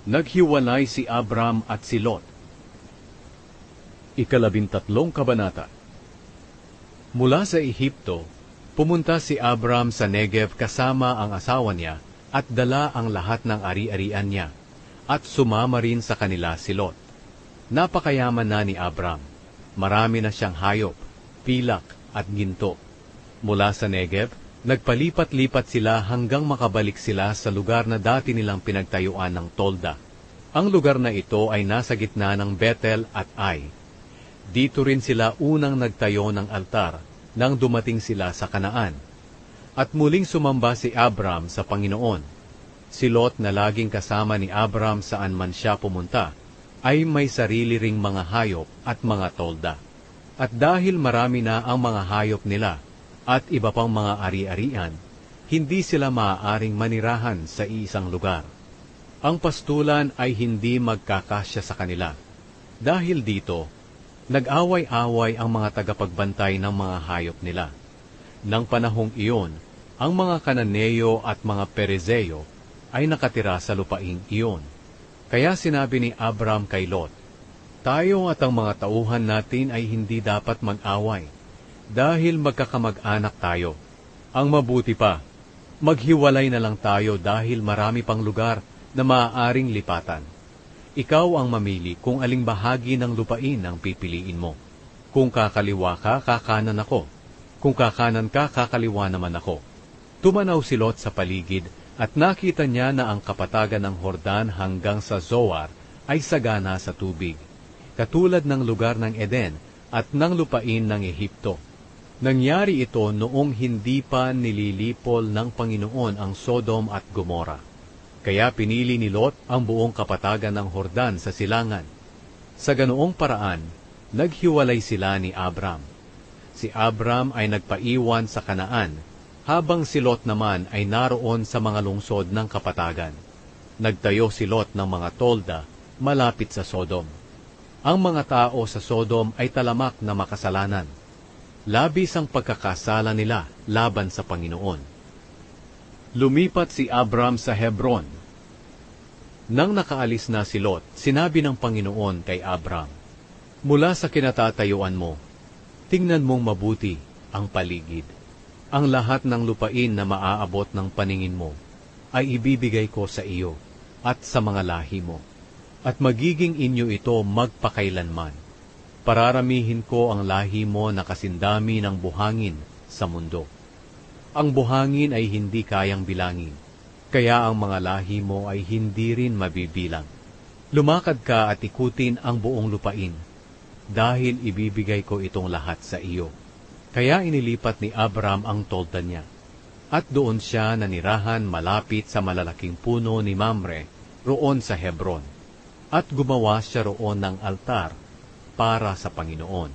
Naghiwalay si Abram at si Lot. 13 kabanata. Mula sa Ehipto, pumunta si Abram sa Negev kasama ang asawa niya at dala ang lahat ng ari-arian niya, at sumama rin sa kanila si Lot. Napakayaman na ni Abram. Marami na siyang hayop, pilak at ginto. Mula sa Negev, nagpalipat-lipat sila hanggang makabalik sila sa lugar na dati nilang pinagtayuan ng tolda. Ang lugar na ito ay nasa gitna ng Bethel at Ai. Dito rin sila unang nagtayo ng altar nang dumating sila sa Kanaan. At muling sumamba si Abram sa Panginoon. Si Lot na laging kasama ni Abram saan man siya pumunta, ay may sarili ring mga hayop at mga tolda. At dahil marami na ang mga hayop nila, at iba pang mga ari-arian, hindi sila maaaring manirahan sa isang lugar. Ang pastulan ay hindi magkakasya sa kanila. Dahil dito, nag-away-away ang mga tagapagbantay ng mga hayop nila. Nang panahong iyon, ang mga Kananeo at mga Perezeo ay nakatira sa lupaing iyon. Kaya sinabi ni Abram kay Lot, "Tayo at ang mga tauhan natin ay hindi dapat mag-away, dahil magkakamag-anak tayo. Ang mabuti pa, maghiwalay na lang tayo dahil marami pang lugar na maaaring lipatan. Ikaw ang mamili kung aling bahagi ng lupain ang pipiliin mo. Kung kakaliwa ka, kakanan ako. Kung kakanan ka, kakaliwa naman ako." Tumanaw si Lot sa paligid at nakita niya na ang kapatagan ng Hordan hanggang sa Zoar ay sagana sa tubig, katulad ng lugar ng Eden at ng lupain ng Ehipto. Nangyari ito noong hindi pa nililipol ng Panginoon ang Sodom at Gomora. Kaya pinili ni Lot ang buong kapatagan ng Hordan sa silangan. Sa ganoong paraan, naghiwalay sila ni Abram. Si Abram ay nagpaiwan sa Kanaan, habang si Lot naman ay naroon sa mga lungsod ng kapatagan. Nagtayo si Lot ng mga tolda malapit sa Sodom. Ang mga tao sa Sodom ay talamak na makasalanan. Labis ang pagkakasala nila laban sa Panginoon. Lumipat si Abram sa Hebron. Nang nakaalis na si Lot, sinabi ng Panginoon kay Abram, "Mula sa kinatatayuan mo, tingnan mong mabuti ang paligid. Ang lahat ng lupain na maaabot ng paningin mo ay ibibigay ko sa iyo at sa mga lahi mo, at magiging inyo ito magpakailanman. Pararamihin ko ang lahi mo na kasindami ng buhangin sa mundo. Ang buhangin ay hindi kayang bilangin, kaya ang mga lahi mo ay hindi rin mabibilang. Lumakad ka at ikutin ang buong lupain, dahil ibibigay ko itong lahat sa iyo." Kaya inilipat ni Abram ang tolda niya, at doon siya nanirahan malapit sa malalaking puno ni Mamre, roon sa Hebron, at gumawa siya roon ng altar para sa Panginoon.